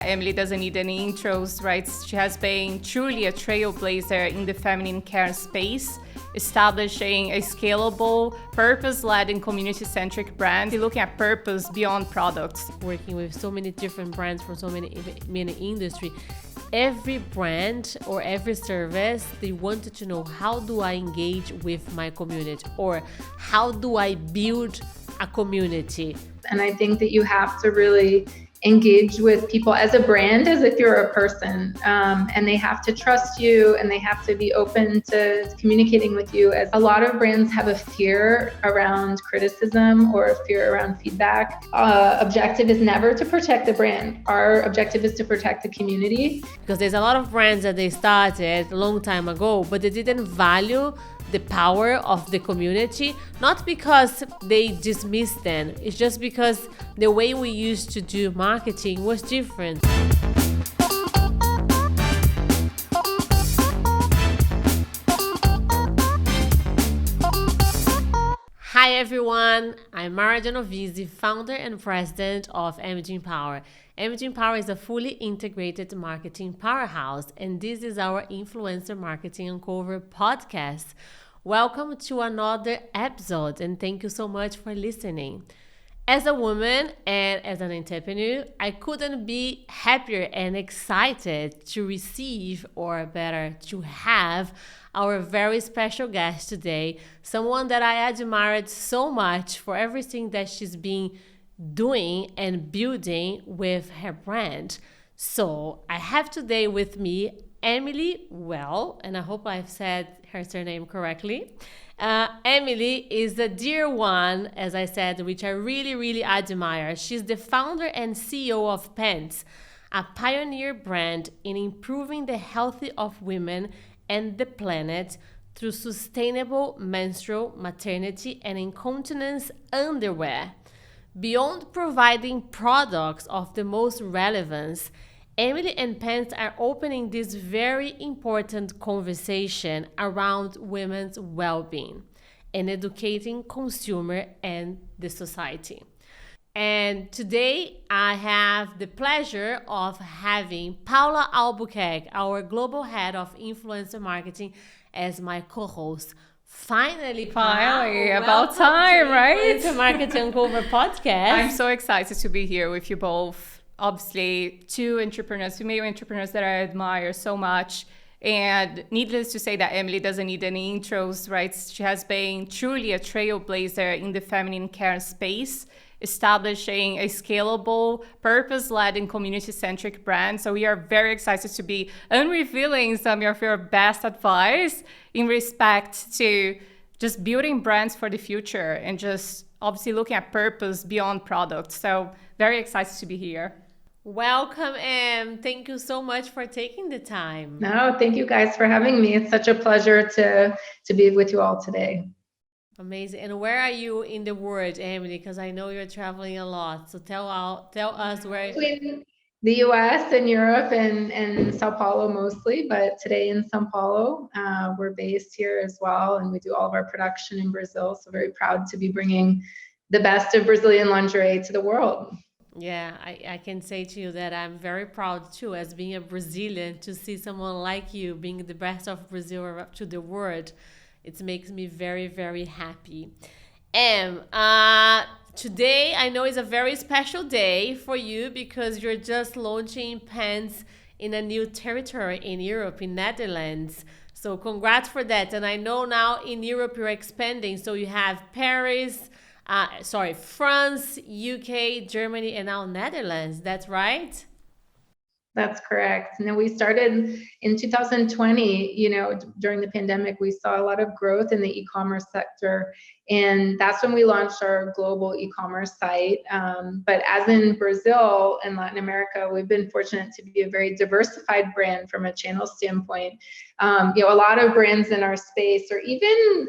Emily doesn't need any intros, right? She has been truly a trailblazer in the feminine care space, establishing a scalable, purpose-led and community-centric brand, looking at purpose beyond products. Working with so many different brands from so many industry, every brand or every service, they wanted to know, how do I engage with my community, or how do I build a community? And I think that you have to really engage with people as a brand as if you're a person, and they have to trust you and they have to be open to communicating with you. As a lot of brands have a fear around criticism or a fear around feedback. Objective is never to protect the brand. Our objective is to protect the community. Because there's a lot of brands that they started a long time ago, but they didn't value the power of the community, not because they dismissed them, it's just because the way we used to do marketing was different. Hi everyone, I'm Maira Genovese, founder and president of Empower. Empower is a fully integrated marketing powerhouse, and this is our Influencer Marketing Uncover podcast. Welcome to another episode, and thank you so much for listening. As a woman and as an entrepreneur, I couldn't be happier and excited to receive, or better, to have our very special guest today, someone that I admired so much for everything that she's been doing and building with her brand. So I have today with me Ewell, and I hope I've said her surname correctly. Emily is a dear one, as I said, which I really admire. She's the founder and CEO of Pantys, a pioneer brand in improving the health of women and the planet through sustainable menstrual, maternity, and incontinence underwear. Beyond providing products of the most relevance, Emily and Pantys are opening this very important conversation around women's well-being and educating consumer and the society. And today I have the pleasure of having Paula Albuquerque, our global head of influencer marketing, as my co-host. Finally, About time, right? Influencer Marketing Uncover podcast. I'm so excited to be here with you both. Obviously, two female entrepreneurs that I admire so much. And needless to say that Emily doesn't need any intros, right? She has been truly a trailblazer in the feminine care space, establishing a scalable, purpose-led and community-centric brand. So we are very excited to be unrevealing some of your best advice in respect to just building brands for the future and just obviously looking at purpose beyond products. So very excited to be here. Welcome, Em. Thank you so much for taking the time. No, thank you guys for having me. It's such a pleasure to be with you all today. Amazing. And where are you in the world, Emily? Because I know you're traveling a lot. So tell us where. Between the US and Europe and Sao Paulo mostly, but today in Sao Paulo. We're based here as well, and we do all of our production in Brazil. So very proud to be bringing the best of Brazilian lingerie to the world. Yeah, I can say to you that I'm very proud too, as being a Brazilian, to see someone like you being the best of Brazil to the world. It makes me very happy. Today I know is a very special day for you because you're just launching Pantys in a new territory in Europe, in Netherlands. So congrats for that. And I know now in Europe you're expanding. So you have France, UK, Germany, and now Netherlands. That's right? That's correct. And then we started in 2020, during the pandemic, we saw a lot of growth in the e-commerce sector. And that's when we launched our global e-commerce site. But as in Brazil and Latin America, we've been fortunate to be a very diversified brand from a channel standpoint. A lot of brands in our space, or even,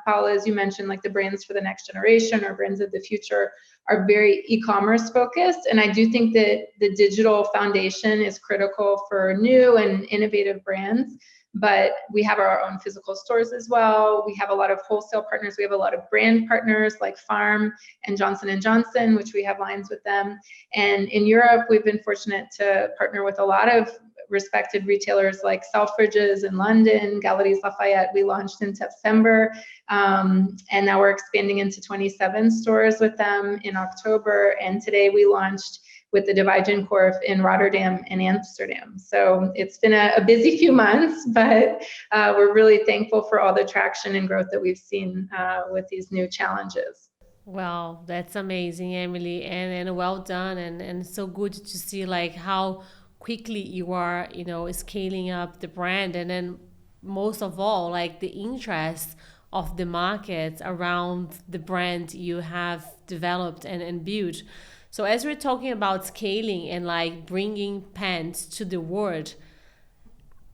Paula, as you mentioned, like the brands for the next generation or brands of the future, are very e-commerce focused. And I do think that the digital foundation is critical for new and innovative brands. but we have our own physical stores as well. We have a lot of wholesale partners. We have a lot of brand partners like Farm and Johnson & Johnson, which we have lines with them. And in Europe, we've been fortunate to partner with a lot of respected retailers like Selfridges in London, Galeries Lafayette. We launched in September, and now we're expanding into 27 stores with them in October. And today we launched with the Divide Corp in Rotterdam and Amsterdam. So it's been a busy few months, but we're really thankful for all the traction and growth that we've seen with these new challenges. Wow, that's amazing, Emily, and well done, and so good to see like how quickly you are, scaling up the brand, and then most of all, like the interest of the market around the brand you have developed and built. So as we're talking about scaling and like bringing Pantys to the world,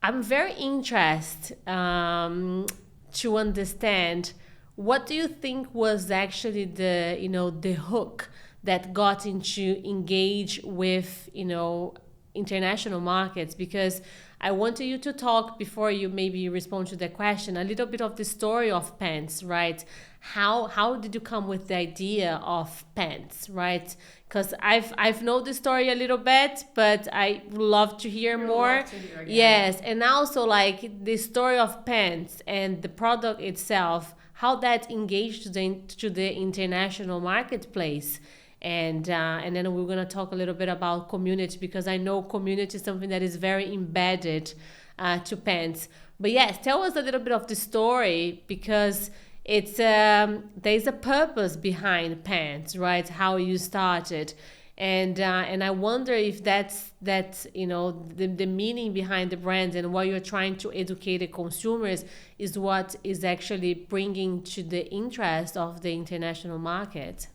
I'm very interested to understand, what do you think was actually the hook that got into engage with international markets? Because I wanted you to talk, before you maybe respond to the question, a little bit of the story of Pantys, right? How did you come with the idea of Pantys, right? Because I've known the story a little bit, but I would love to hear more. Yes, and also like the story of Pantys and the product itself, how that engaged to the international marketplace. And then we're going to talk a little bit about community, because I know community is something that is very embedded to Pantys. But yes, tell us a little bit of the story, because it's there's a purpose behind Pantys, right? How you started, and I wonder if that's the meaning behind the brand, and what you're trying to educate the consumers is what is actually bringing to the interest of the international market.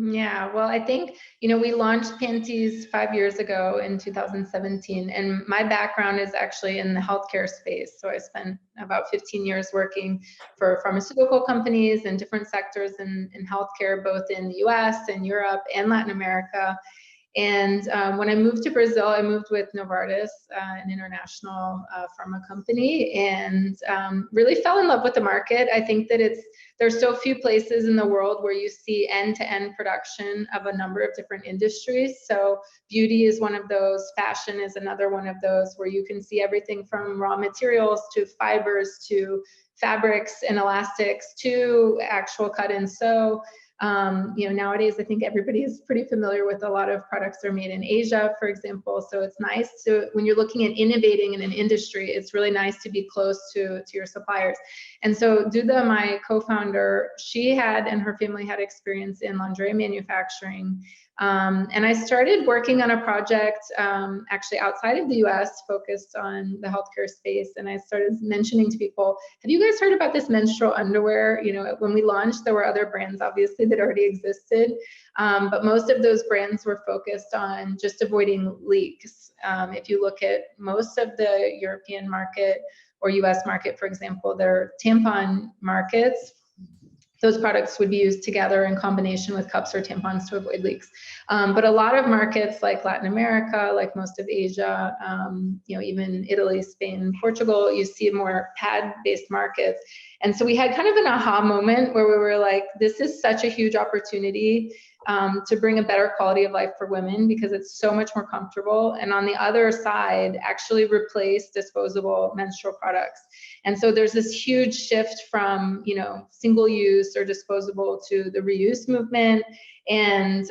Yeah, well, I think, we launched Pantys 5 years ago in 2017, and my background is actually in the healthcare space. So I spent about 15 years working for pharmaceutical companies in different sectors in healthcare, both in the US and Europe and Latin America. And when I moved to Brazil, I moved with Novartis, an international pharma company, and really fell in love with the market. I think that there's so few places in the world where you see end-to-end production of a number of different industries. So beauty is one of those, fashion is another one of those, where you can see everything from raw materials to fibers to fabrics and elastics to actual cut and sew. Nowadays, I think everybody is pretty familiar with a lot of products that are made in Asia, for example. So it's nice to, when you're looking at innovating in an industry, it's really nice to be close to your suppliers. And so Duda, my co-founder, she had, and her family had experience in lingerie manufacturing. And I started working on a project actually outside of the US focused on the healthcare space. And I started mentioning to people, have you guys heard about this menstrual underwear? When we launched, there were other brands obviously that already existed. But most of those brands were focused on just avoiding leaks. If you look at most of the European market or US market, for example, their tampon markets, those products would be used together in combination with cups or tampons to avoid leaks. But a lot of markets like Latin America, like most of Asia, even Italy, Spain, Portugal, you see more pad-based markets. And so we had kind of an aha moment where we were like, this is such a huge opportunity to bring a better quality of life for women, because it's so much more comfortable. And on the other side, actually replace disposable menstrual products. And so there's this huge shift from, single use or disposable to the reuse movement. And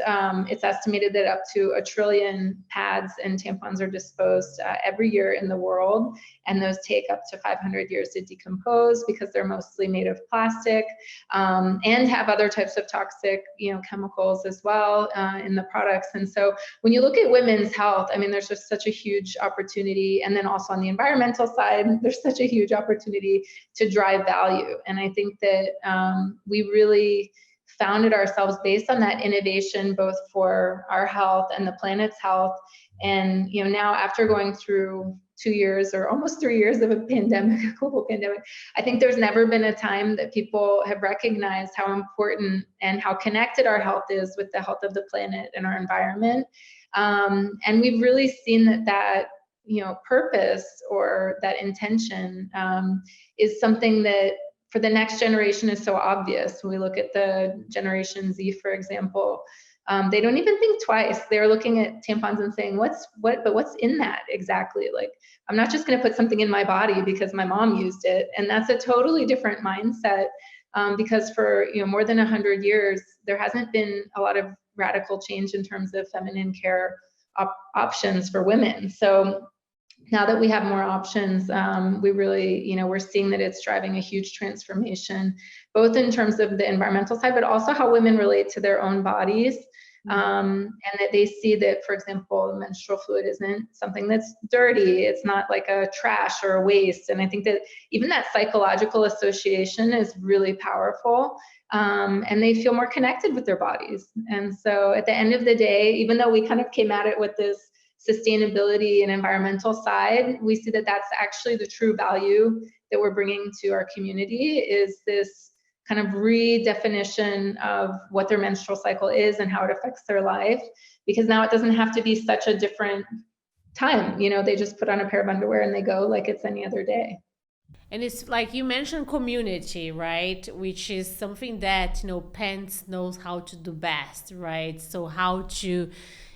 it's estimated that up to 1 trillion pads and tampons are disposed every year in the world. And those take up to 500 years to decompose, because they're mostly made of plastic and have other types of toxic, chemicals as well in the products. And so when you look at women's health, there's just such a huge opportunity. And then also on the environmental side, there's such a huge opportunity to drive value. And I think that we really founded ourselves based on that innovation, both for our health and the planet's health. And now, after going through 2 years or almost 3 years of a pandemic, a global pandemic, I think there's never been a time that people have recognized how important and how connected our health is with the health of the planet and our environment. And we've really seen that purpose or that intention is something that for the next generation is so obvious. When we look at the Generation Z, for example, they don't even think twice. They're looking at tampons and saying, what's in that exactly? Like, I'm not just going to put something in my body because my mom used it. And that's a totally different mindset, because for more than 100 years, there hasn't been a lot of radical change in terms of feminine care options for women. So now that we have more options, we really, we're seeing that it's driving a huge transformation, both in terms of the environmental side, but also how women relate to their own bodies. And that they see that, for example, menstrual fluid isn't something that's dirty. It's not like a trash or a waste. And I think that even that psychological association is really powerful. And they feel more connected with their bodies. And so at the end of the day, even though we kind of came at it with this sustainability and environmental side, we see that that's actually the true value that we're bringing to our community, is this kind of redefinition of what their menstrual cycle is and how it affects their life. Because now it doesn't have to be such a different time. They just put on a pair of underwear and they go like it's any other day. And it's like you mentioned community, right? Which is something that, Pants knows how to do best, right? So how to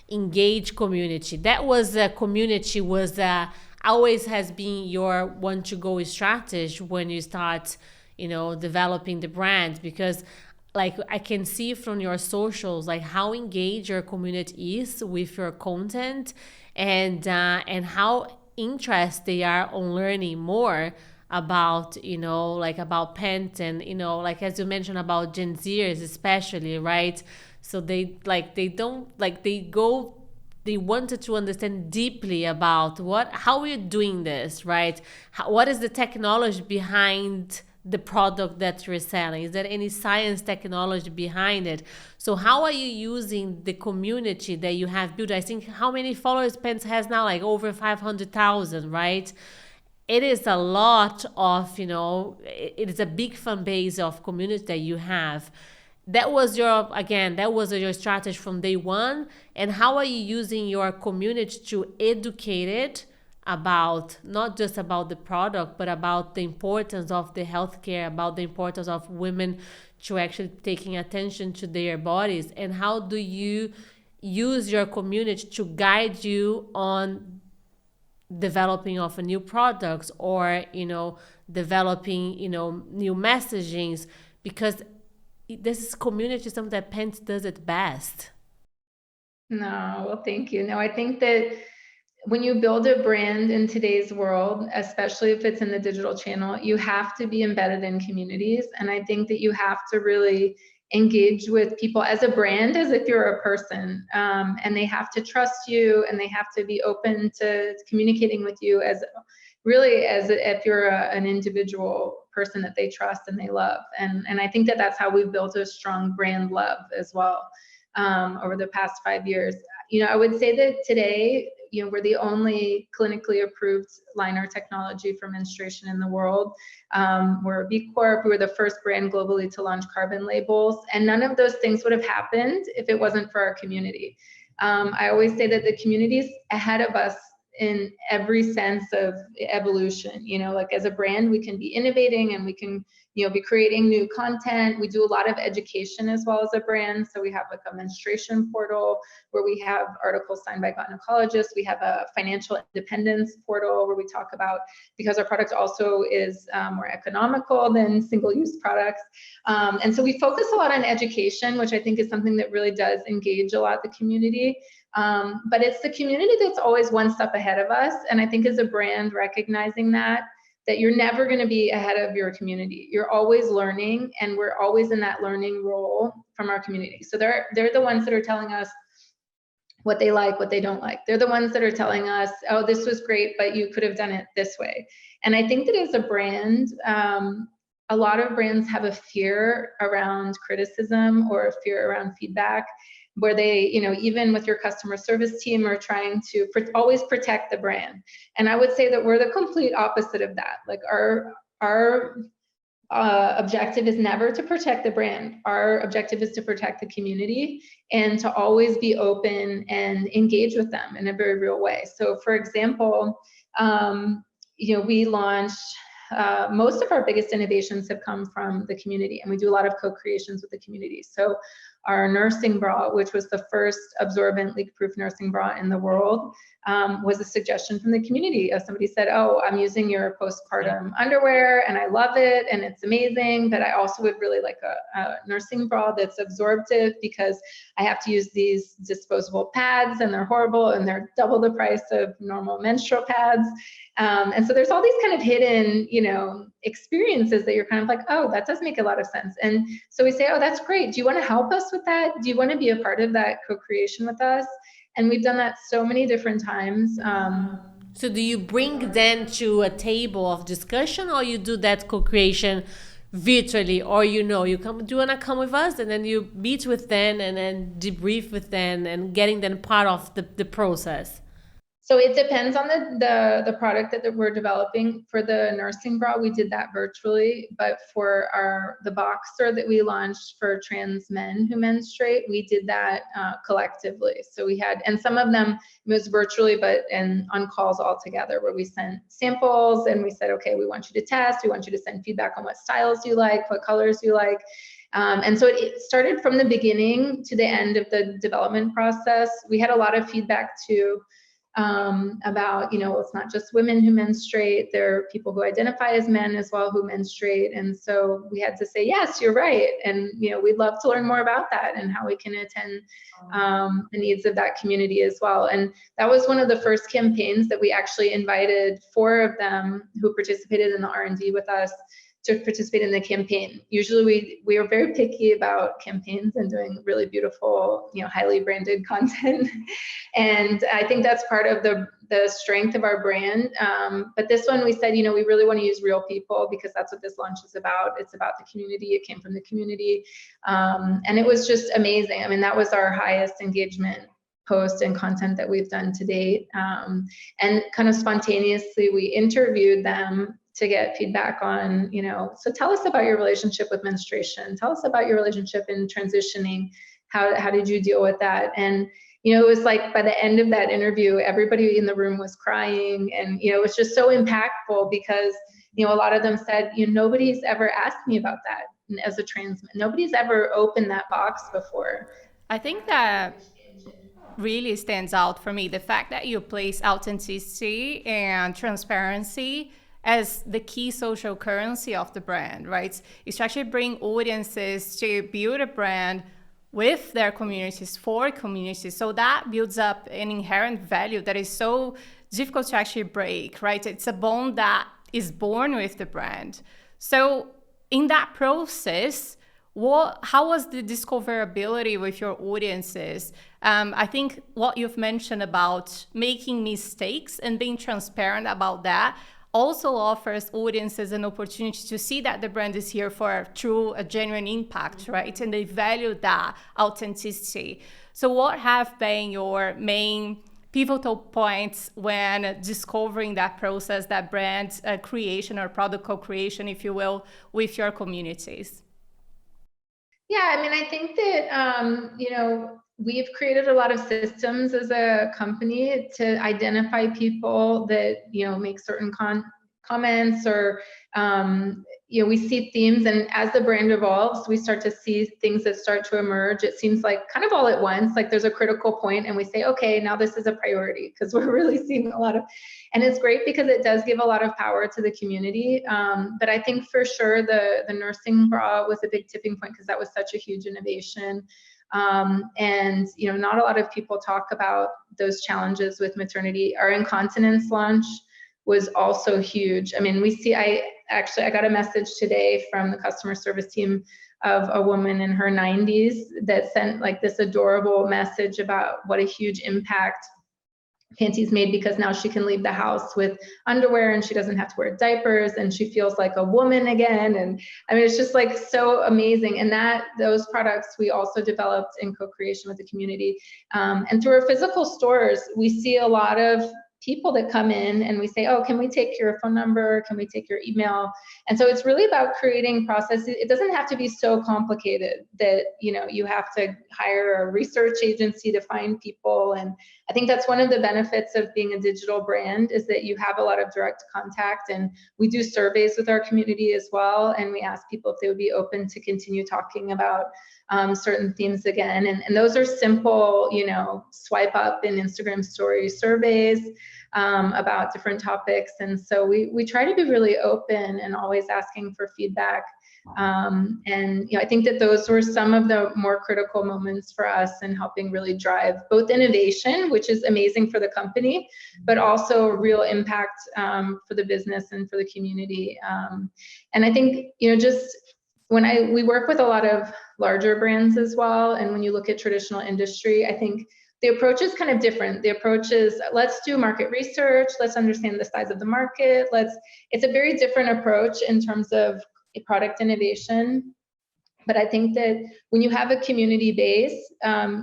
engage community. That was a community was always has been your one to go strategy when you start, developing the brand, because like I can see from your socials, like how engaged your community is with your content, and how interested they are on learning more about, about Pant, and, like as you mentioned about Gen Zers especially, right? So they wanted to understand deeply about how we're doing this, right? What is the technology behind the product that you're selling? Is there any science technology behind it? So how are you using the community that you have built? I think how many followers Pants has now? Like over 500,000, right? It is a lot of, it is a big fan base of community that you have. That was your strategy from day one. And how are you using your community to educate it about not just about the product, but about the importance of the healthcare, about the importance of women to actually taking attention to their bodies? And how do you use your community to guide you on developing of a new products, or developing new messagings? Because this is community, something that Pants does it best. No, well, thank you. No, I think that when you build a brand in today's world, especially if it's in the digital channel, you have to be embedded in communities. And I think that you have to really engage with people as a brand, as if you're a person, and they have to trust you, and they have to be open to communicating with you as if you're an individual person that they trust and they love. And I think that that's how we've built a strong brand love as well, over the past 5 years. I would say that today, we're the only clinically approved liner technology for menstruation in the world. We're a B Corp. We were the first brand globally to launch carbon labels. And none of those things would have happened if it wasn't for our community. I always say that the community's ahead of us in every sense of evolution. Like as a brand, we can be innovating, and we can be creating new content. We do a lot of education as well as a brand. So we have like a menstruation portal where we have articles signed by gynecologists. We have a financial independence portal where we talk about, because our product also is more economical than single-use products. And so we focus a lot on education, which I think is something that really does engage a lot the community. But it's the community that's always one step ahead of us. And I think as a brand, recognizing that you're never going to be ahead of your community. You're always learning, and we're always in that learning role from our community. So they're the ones that are telling us what they like, what they don't like. They're the ones that are telling us, oh, this was great, but you could have done it this way. And I think that as a brand, a lot of brands have a fear around criticism or a fear around feedback, where they, even with your customer service team, are trying to always protect the brand. And I would say that we're the complete opposite of that. Like our objective is never to protect the brand. Our objective is to protect the community and to always be open and engage with them in a very real way. So for example, we launched, most of our biggest innovations have come from the community, and we do a lot of co-creations with the community. So our nursing bra, which was the first absorbent leak-proof nursing bra in the world, was a suggestion from the community. Somebody said, oh, I'm using your postpartum underwear and I love it and it's amazing, but I also would really like a nursing bra that's absorptive because I have to use these disposable pads and they're horrible and they're double the price of normal menstrual pads. And so there's all these kind of hidden, experiences that you're kind of like, oh, that does make a lot of sense. And so we say, oh, that's great. Do you want to help us with that? Do you want to be a part of that co-creation with us? And we've done that so many different times. So do you bring them to a table of discussion, or you do that co-creation virtually, or do you want to come with us and then you meet with them and then debrief with them and getting them part of the process? So it depends on the product that we're developing. For the nursing bra, we did that virtually, but for the boxer that we launched for trans men who menstruate, we did that collectively. So we had, and some of them it was virtually, but on calls all together, where we sent samples and we said, okay, we want you to test, we want you to send feedback on what styles you like, what colors you like. And so it started from the beginning to the end of the development process. We had a lot of feedback too, about, it's not just women who menstruate, there are people who identify as men as well who menstruate. And so we had to say, yes, you're right. And, we'd love to learn more about that and how we can attend the needs of that community as well. And that was one of the first campaigns that we actually invited 4 of them who participated in the R&D with us to participate in the campaign. Usually we are very picky about campaigns and doing really beautiful, highly branded content. And I think that's part of the strength of our brand. But this one we said, we really want to use real people because that's what this launch is about. It's about the community. It came from the community. And it was just amazing. I mean, that was our highest engagement post and content that we've done to date. And kind of spontaneously, we interviewed them to get feedback on, so tell us about your relationship with menstruation. Tell us about your relationship in transitioning. How did you deal with that? And, it was like by the end of that interview, everybody in the room was crying. And, it was just so impactful because, a lot of them said, nobody's ever asked me about that as a trans man. Nobody's ever opened that box before. I think that really stands out for me, the fact that you place authenticity and transparency as the key social currency of the brand, right? It's to actually bring audiences to build a brand with their communities, for communities. So that builds up an inherent value that is so difficult to actually break, right? It's a bond that is born with the brand. So in that process, how was the discoverability with your audiences? I think what you've mentioned about making mistakes and being transparent about that also offers audiences an opportunity to see that the brand is here for a genuine impact, right? And they value that authenticity. So what have been your main pivotal points when discovering that process, that brand creation or product co-creation, if you will, with your communities? Yeah, I mean, I think that, we've created a lot of systems as a company to identify people that, make certain comments or, we see themes, and as the brand evolves, we start to see things that start to emerge. It seems like kind of all at once, like there's a critical point and we say, okay, now this is a priority because we're really seeing a lot of, and it's great because it does give a lot of power to the community. But I think for sure the nursing bra was a big tipping point because that was such a huge innovation. And, not a lot of people talk about those challenges with maternity. Our incontinence launch was also huge. I mean, I got a message today from the customer service team of a woman in her 90s that sent like this adorable message about what a huge impact Pantys made, because now she can leave the house with underwear and she doesn't have to wear diapers and she feels like a woman again. And I mean, it's just like so amazing. And those products we also developed in co-creation with the community. And through our physical stores, we see a lot of people that come in, and we say, oh, can we take your phone number? Can we take your email? And so it's really about creating processes. It doesn't have to be so complicated that, you have to hire a research agency to find people. And I think that's one of the benefits of being a digital brand, is that you have a lot of direct contact. And we do surveys with our community as well. And we ask people if they would be open to continue talking about certain themes again. And those are simple, swipe up in Instagram story surveys about different topics. And so we try to be really open and always asking for feedback. And I think that those were some of the more critical moments for us in helping really drive both innovation, which is amazing for the company, but also real impact for the business and for the community. And I think, just when we work with a lot of larger brands as well, and when you look at traditional industry, I think the approach is kind of different. The approach is, let's do market research, let's understand the size of the market, it's a very different approach in terms of product innovation. But I think that when you have a community base,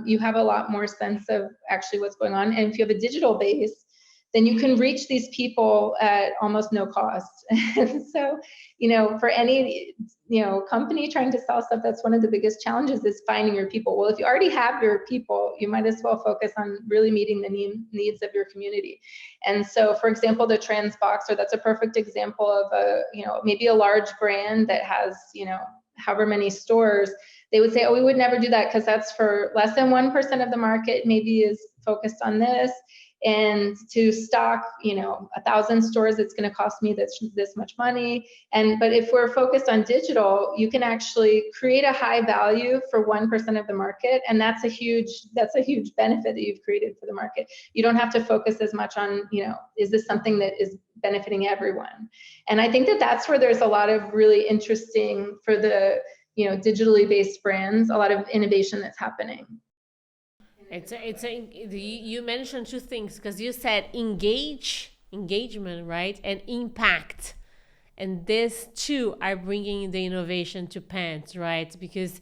you have a lot more sense of actually what's going on. And if you have a digital base, then you can reach these people at almost no cost. And so, for any, company trying to sell stuff, that's one of the biggest challenges, is finding your people. Well, if you already have your people, you might as well focus on really meeting the needs of your community. And so, for example, the trans boxer, that's a perfect example of maybe a large brand that has, however many stores. They would say, oh, we would never do that because that's for less than 1% of the market, maybe is focused on this. And to stock, 1,000 stores, it's going to cost me this much money. But if we're focused on digital, you can actually create a high value for 1% of the market, and that's a huge benefit that you've created for the market. You don't have to focus as much on, is this something that is benefiting everyone? And I think that that's where there's a lot of really interesting, for the digitally based brands, a lot of innovation that's happening. You mentioned two things, because you said engagement, right, and impact, and these two are bringing the innovation to Pants, right? Because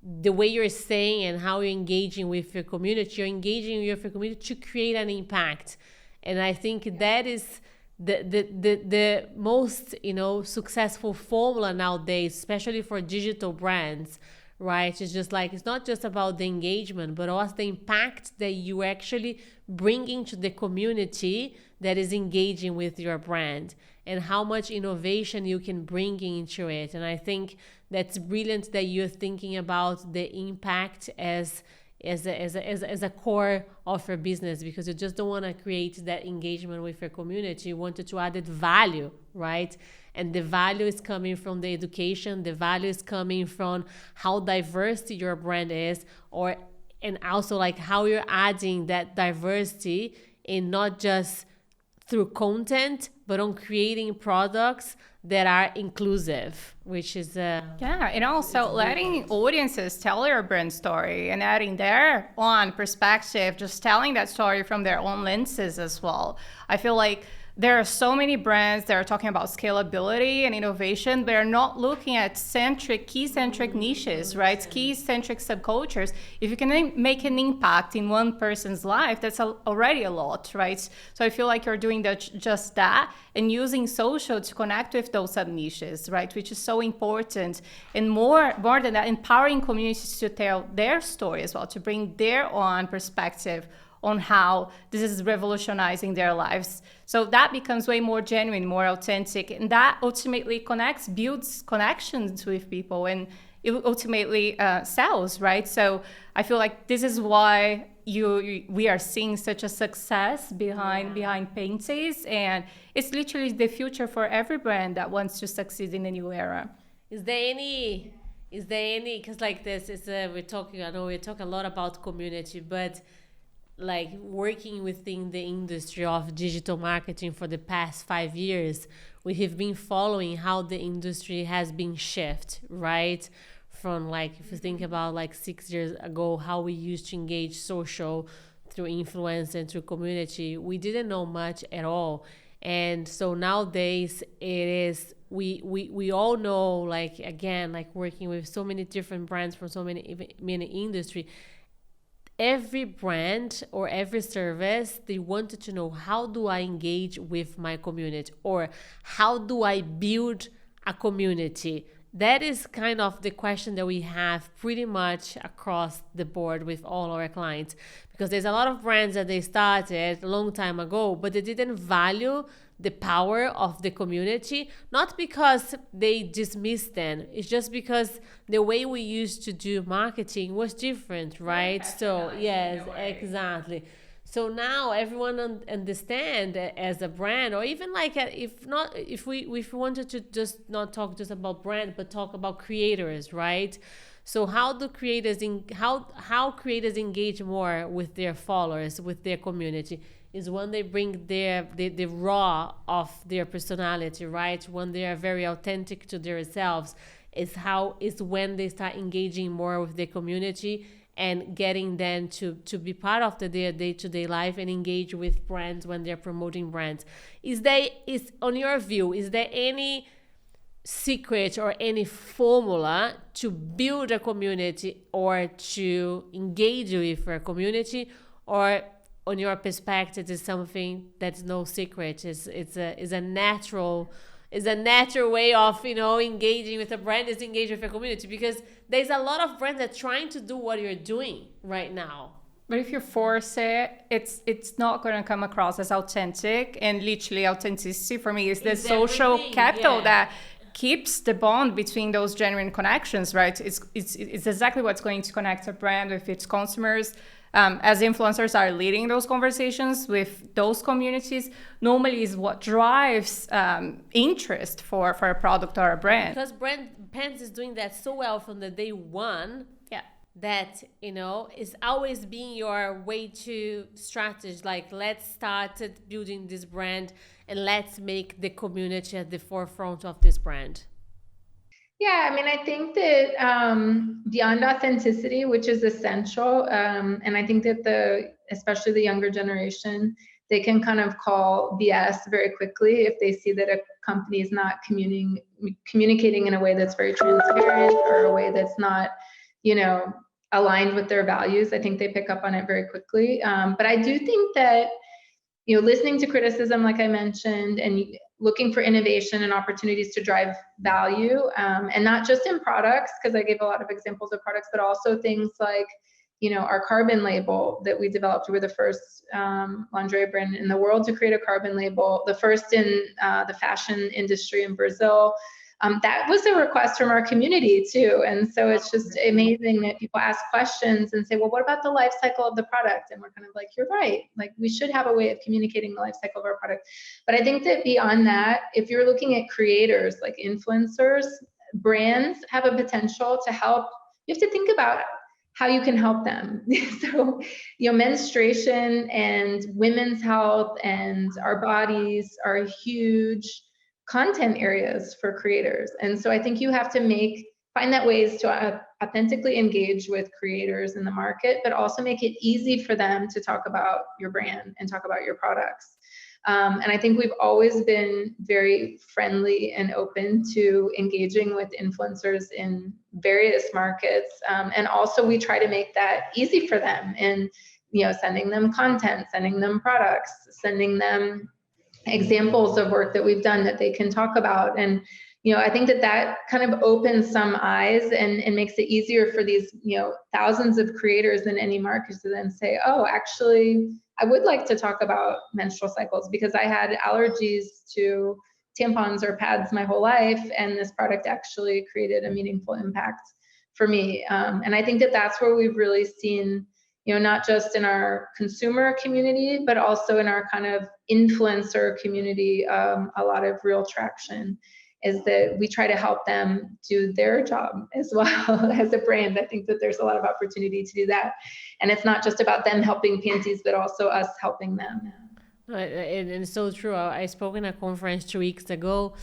the way you're saying and how you're engaging with your community, you're engaging with your community to create an impact, and I think that is the most successful formula nowadays, especially for digital brands. Right, it's just like, it's not just about the engagement, but also the impact that you actually bringing to the community that is engaging with your brand, and how much innovation you can bring into it. And I think that's brilliant that you're thinking about the impact as a core of your business, because you just don't want to create that engagement with your community. You want it to add value, right? And the value is coming from the education. The value is coming from how diverse your brand is, and also like how you're adding that diversity in not just through content, but on creating products that are inclusive, which is and also letting audiences tell their brand story and adding their own perspective, just telling that story from their own lenses as well. I feel like there are so many brands that are talking about scalability and innovation, but are not looking at key-centric niches, right? Key-centric subcultures. If you can make an impact in one person's life, that's already a lot, right? So I feel like you're doing just that, and using social to connect with those sub-niches, right? Which is so important. And more than that, empowering communities to tell their story as well, to bring their own perspective on how this is revolutionizing their lives. So that becomes way more genuine, more authentic, and that ultimately builds connections with people, and it ultimately sells, right? So I feel like this is why we are seeing such a success behind Pantys, and it's literally the future for every brand that wants to succeed in a new era. Is there any, because like this is we talk a lot about community, but like working within the industry of digital marketing for the past 5 years, we have been following how the industry has been shifted, right? From like, if you think about like 6 years ago, how we used to engage social through influence and through community, we didn't know much at all. And so nowadays it is, we all know, like, again, like working with so many different brands from so many industry, every brand or every service, they wanted to know, how do I engage with my community, or how do I build a community? That is kind of the question that we have pretty much across the board with all our clients, because there's a lot of brands that they started a long time ago, but they didn't value the power of the community, not because they dismissed them. It's just because the way we used to do marketing was different, right? So yes, exactly. So now everyone understand as a brand, or even like if we wanted to just not talk just about brand, but talk about creators, right? So how do creators how creators engage more with their followers, with their community, is when they bring the raw of their personality, right? When they are very authentic to themselves, is when they start engaging more with their community and getting them to be part of their day-to-day life and engage with brands when they're promoting brands. On your view, is there any secret or any formula to build a community or to engage with a community, or on your perspective is something that's no secret? It's a natural way of engaging with a brand, is engage with a community, because there's a lot of brands that are trying to do what you're doing right now. But if you force it, it's not going to come across as authentic. And literally, authenticity for me is the social capital that keeps the bond between those genuine connections, right? It's exactly what's going to connect a brand with its consumers. As influencers are leading those conversations with those communities, normally is what drives interest for a product or a brand. Because Pantys is doing that so well from the day one. Yeah. That, is always being your way to strategy. Like, let's start building this brand and let's make the community at the forefront of this brand. Yeah, I mean, I think that beyond authenticity, which is essential, and I think that especially the younger generation, they can kind of call BS very quickly if they see that a company is not communicating in a way that's very transparent, or a way that's not, aligned with their values. I think they pick up on it very quickly. But I do think that, listening to criticism, like I mentioned, and looking for innovation and opportunities to drive value, and not just in products, because I gave a lot of examples of products, but also things like, our carbon label that we developed. We're the first lingerie brand in the world to create a carbon label, the first in the fashion industry in Brazil. That was a request from our community too. And so it's just amazing that people ask questions and say, well, what about the life cycle of the product? And we're kind of like, you're right. Like, we should have a way of communicating the life cycle of our product. But I think that beyond that, if you're looking at creators like influencers, brands have a potential to help. You have to think about how you can help them. So, menstruation and women's health and our bodies are huge content areas for creators. And so I think you have to find that ways to authentically engage with creators in the market, but also make it easy for them to talk about your brand and talk about your products. And I think we've always been very friendly and open to engaging with influencers in various markets. And also we try to make that easy for them, and, sending them content, sending them products, sending them examples of work that we've done that they can talk about. And, I think that kind of opens some eyes and makes it easier for these, thousands of creators in any market to then say, oh, actually, I would like to talk about menstrual cycles because I had allergies to tampons or pads my whole life, and this product actually created a meaningful impact for me. And I think that's where we've really seen, not just in our consumer community, but also in our kind of influencer community, a lot of real traction, is that we try to help them do their job as well as a brand. I think that there's a lot of opportunity to do that. And it's not just about them helping Pantys, but also us helping them. And it's so true. I spoke in a conference 2 weeks ago,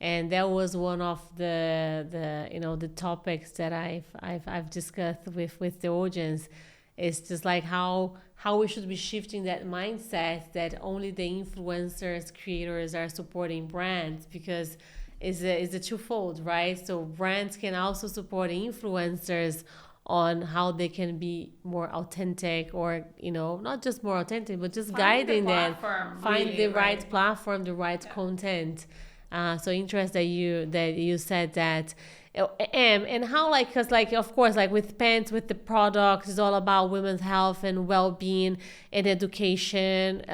and that was one of the topics that I've discussed with the audience. It's just like how we should be shifting that mindset that only the influencers, creators are supporting brands, because it's a twofold, right? So brands can also support influencers on how they can be more authentic, or not just more authentic, but just guiding them, find the right platform, the right content. So interesting that you said that. And how, like, because, like, of course, like with Pantys, with the products, it's all about women's health and well-being and education.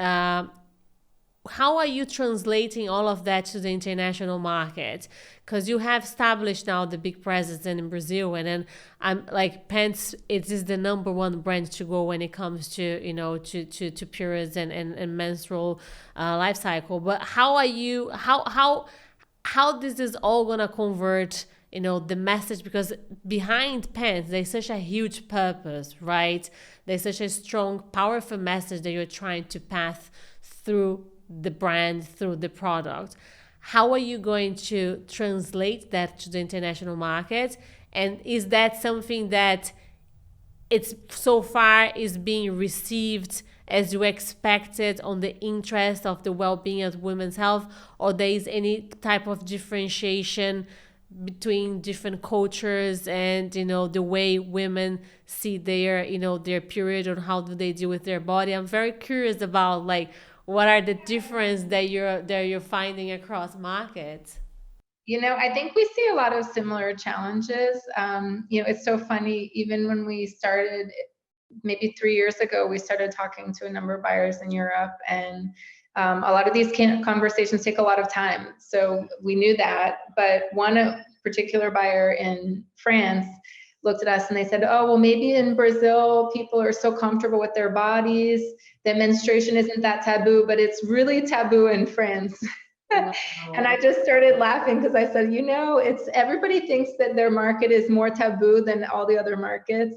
How are you translating all of that to the international market? Because you have established now the big presence in Brazil, and then I'm like, Pantys, it is the number one brand to go when it comes to to periods and menstrual life cycle. But how are you? How this is all gonna convert? The message, because behind Pantys, there's such a huge purpose, right? There's such a strong, powerful message that you're trying to pass through the brand, through the product. How are you going to translate that to the international market? And is that something that it's so far is being received as you expected on the interest of the well-being of women's health, or there is any type of differentiation between different cultures and the way women see their their period, or how do they deal with their body? I'm very curious about, like, what are the difference that you're finding across markets? I think we see a lot of similar challenges. It's so funny, even when we started maybe 3 years ago, we started talking to a number of buyers in Europe, and a lot of these conversations take a lot of time. So we knew that, but one particular buyer in France looked at us and they said, oh, well, maybe in Brazil, people are so comfortable with their bodies that menstruation isn't that taboo, but it's really taboo in France. Wow. And I just started laughing because I said, it's everybody thinks that their market is more taboo than all the other markets.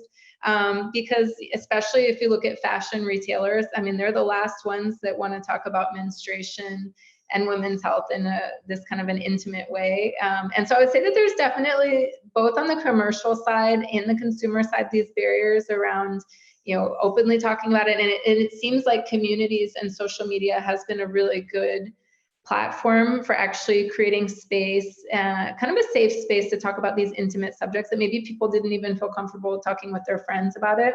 Because especially if you look at fashion retailers, I mean, they're the last ones that want to talk about menstruation and women's health in this kind of an intimate way. And so I would say that there's definitely, both on the commercial side and the consumer side, these barriers around, openly talking about it. And it seems like communities and social media has been a really good platform for actually creating space, kind of a safe space to talk about these intimate subjects that maybe people didn't even feel comfortable talking with their friends about it.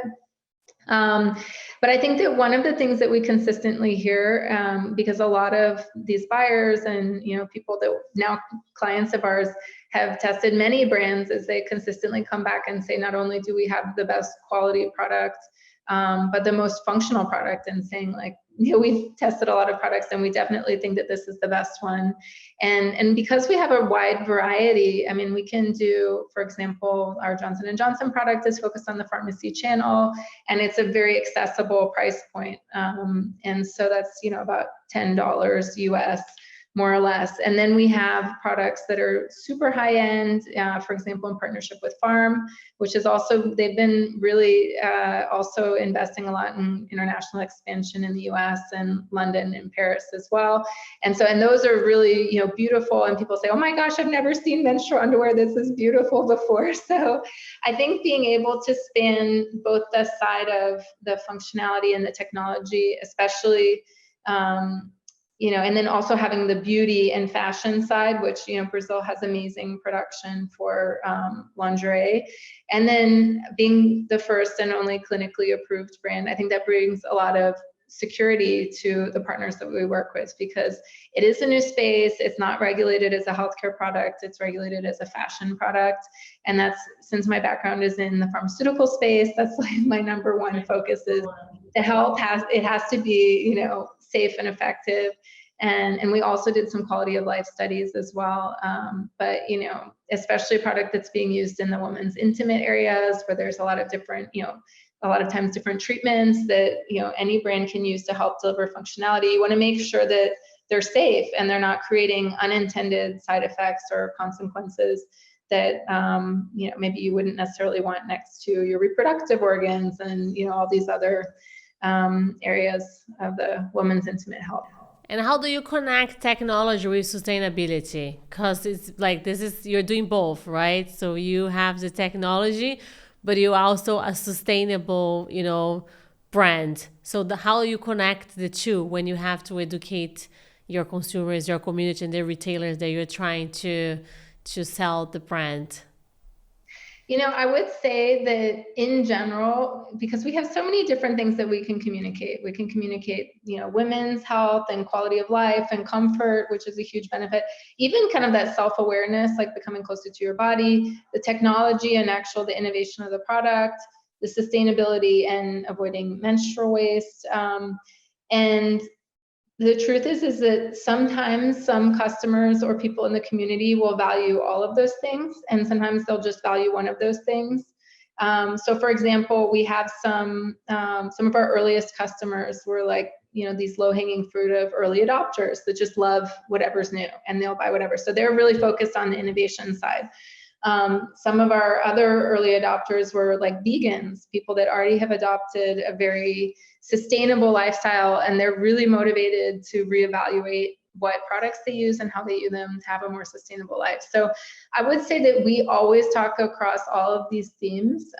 But I think that one of the things that we consistently hear, because a lot of these buyers and people that now clients of ours have tested many brands, is they consistently come back and say, not only do we have the best quality product, but the most functional product, and saying, like, we've tested a lot of products and we definitely think that this is the best one. And because we have a wide variety, I mean, we can do, for example, our Johnson & Johnson product is focused on the pharmacy channel, and it's a very accessible price point. And so that's, about $10 US, more or less. And then we have products that are super high end, for example, in partnership with Farm, which is also, they've been really also investing a lot in international expansion in the US and London and Paris as well. And so, and those are really, beautiful. And people say, oh my gosh, I've never seen menstrual underwear. This is beautiful before. So I think being able to span both the side of the functionality and the technology, especially, and then also having the beauty and fashion side, which, Brazil has amazing production for lingerie. And then being the first and only clinically approved brand, I think that brings a lot of security to the partners that we work with, because it is a new space. It's not regulated as a healthcare product. It's regulated as a fashion product. And that's, since my background is in the pharmaceutical space, that's like my number one focus is the health it has to be, safe and effective. And we also did some quality of life studies as well. But, especially a product that's being used in the woman's intimate areas where there's a lot of different, a lot of times different treatments that, any brand can use to help deliver functionality. You want to make sure that they're safe and they're not creating unintended side effects or consequences that, maybe you wouldn't necessarily want next to your reproductive organs and, all these other areas of the woman's intimate health. And how do you connect technology with sustainability? Because it's like, you're doing both, right? So you have the technology, but you also a sustainable, brand. So how you connect the two when you have to educate your consumers, your community, and the retailers that you're trying to sell the brand? I would say that in general, because we have so many different things that we can communicate. We can communicate, women's health and quality of life and comfort, which is a huge benefit. Even kind of that self-awareness, like becoming closer to your body, the technology and the innovation of the product, the sustainability and avoiding menstrual waste. And the truth is that sometimes some customers or people in the community will value all of those things, and sometimes they'll just value one of those things. So for example, we have some of our earliest customers were like, these low-hanging fruit of early adopters that just love whatever's new and they'll buy whatever. So they're really focused on the innovation side. Some of our other early adopters were like vegans, people that already have adopted a very sustainable lifestyle, and they're really motivated to reevaluate what products they use and how they use them to have a more sustainable life. So I would say that we always talk across all of these themes,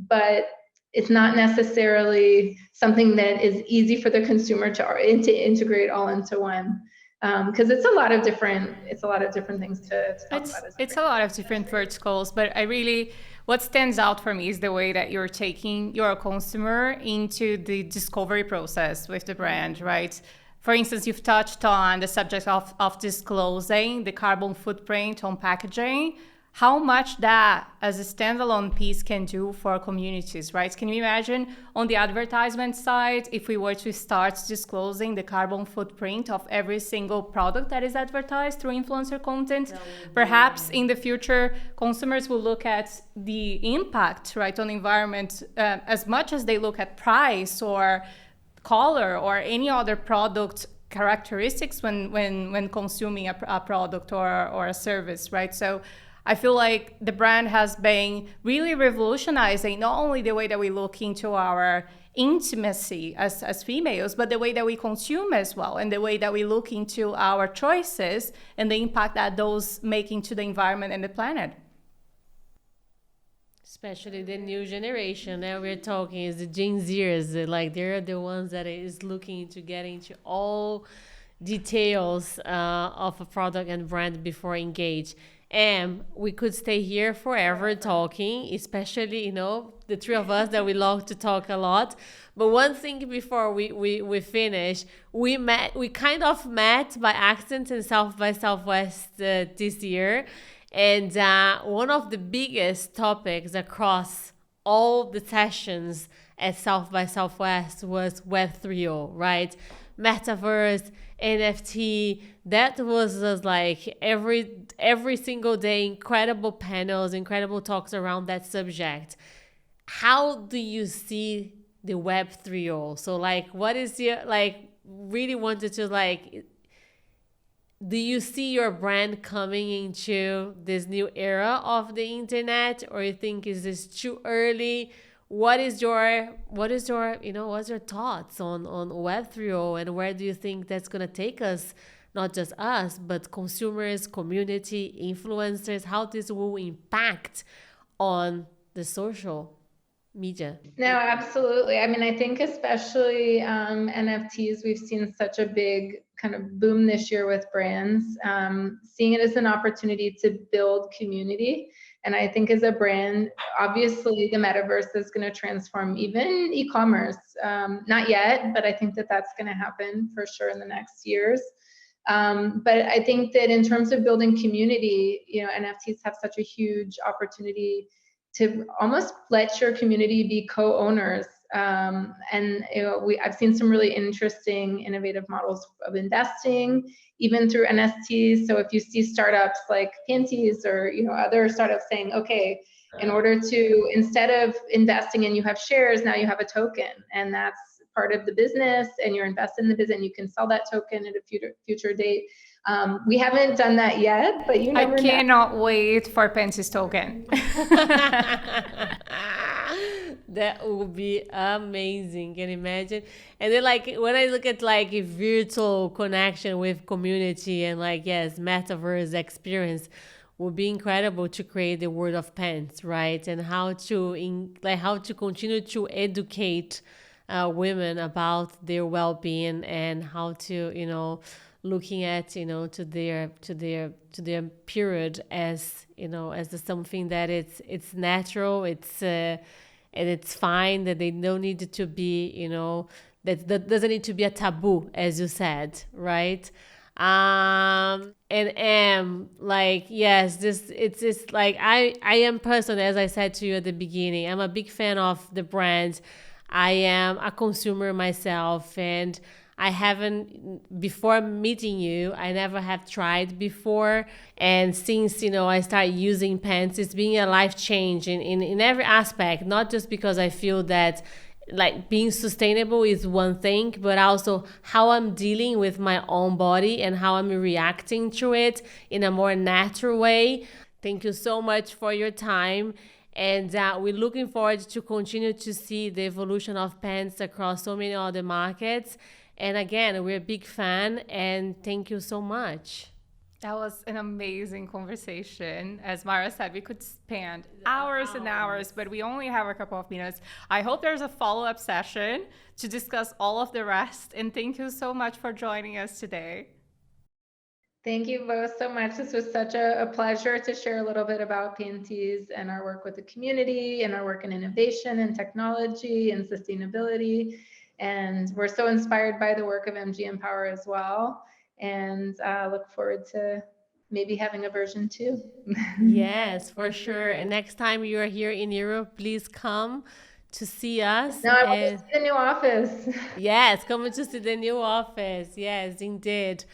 but it's not necessarily something that is easy for the consumer to integrate all into one. Because it's a lot of different things to talk about. It's a lot of different verticals, but what stands out for me is the way that you're taking your consumer into the discovery process with the brand, right? For instance, you've touched on the subject of disclosing the carbon footprint on packaging. How much that as a standalone piece can do for communities, right? Can you imagine on the advertisement side, if we were to start disclosing the carbon footprint of every single product that is advertised through influencer content, perhaps in the future, consumers will look at the impact, right, on the environment as much as they look at price or color or any other product characteristics when consuming a product or a service, right? So I feel like the brand has been really revolutionizing not only the way that we look into our intimacy as females, but the way that we consume as well, and the way that we look into our choices and the impact that those make into the environment and the planet. Especially the new generation that we're talking is the Gen Zers. Like they're the ones that is looking to get into all details of a product and brand before engage. And we could stay here forever talking, especially, the three of us that we love to talk a lot. But one thing before we finish, we kind of met by accident in South by Southwest this year. And one of the biggest topics across all the sessions at South by Southwest was Web 3.0, right? Metaverse, NFT. That was just like every single day, incredible panels, incredible talks around that subject. How do you see the Web 3.0? So like, what is your, really wanted to do you see your brand coming into this new era of the internet, or you think is this too early? What is your what's your thoughts on Web 3.0, and where do you think that's gonna take us, not just us, but consumers, community, influencers, how this will impact on the social media? No, absolutely. I mean, I think especially NFTs, we've seen such a big kind of boom this year with brands, seeing it as an opportunity to build community. And I think as a brand, obviously the metaverse is going to transform even e-commerce. Not yet, but I think that that's going to happen for sure in the next years. But I think that in terms of building community, NFTs have such a huge opportunity to almost let your community be co-owners. I've seen some really interesting, innovative models of investing, even through NFTs. So if you see startups like Pantys or other startups saying, okay, in order to, instead of investing and you have shares, now you have a token, and that's part of the business, and you're invested in the business, and you can sell that token at a future date. We haven't done that yet, but I cannot wait for Pantys token. That would be amazing. Can you imagine? And then when I look at a virtual connection with community and yes, metaverse experience would be incredible to create the world of pants, right? And how to continue to educate women about their well-being and how to, looking at, to their period as, as something that it's natural, and it's fine, that they don't need to be, that doesn't need to be a taboo, as you said, right? And like, yes, this it's like I am personally, as I said to you at the beginning, I'm a big fan of the brand. I am a consumer myself, and I haven't, before meeting you, I never have tried before. And since, I started using Pantys, it's been a life change in every aspect, not just because I feel that like being sustainable is one thing, but also how I'm dealing with my own body and how I'm reacting to it in a more natural way. Thank you so much for your time. And we're looking forward to continue to see the evolution of Pants across so many other markets. And again, we're a big fan, and thank you so much. That was an amazing conversation. As Maira said, we could spend hours and hours, but we only have a couple of minutes. I hope there's a follow-up session to discuss all of the rest. And thank you so much for joining us today. Thank you both so much. This was such a pleasure to share a little bit about Pantys and our work with the community and our work in innovation and technology and sustainability. And we're so inspired by the work of MG Empower as well. And look forward to maybe having a version 2. Yes, for sure. And next time you are here in Europe, please come to see us. No, I want to see the new office. Yes, come to see the new office. Yes, indeed.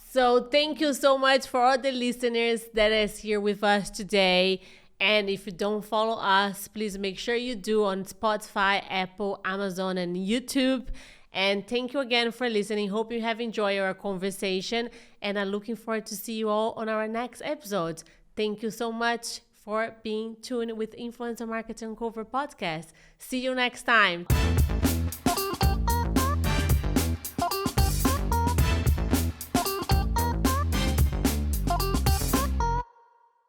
So thank you so much for all the listeners that is here with us today. And if you don't follow us, please make sure you do on Spotify, Apple, Amazon, and YouTube. And thank you again for listening. Hope you have enjoyed our conversation. And I'm looking forward to see you all on our next episode. Thank you so much for being tuned with Influencer Marketing Uncovered podcast. See you next time.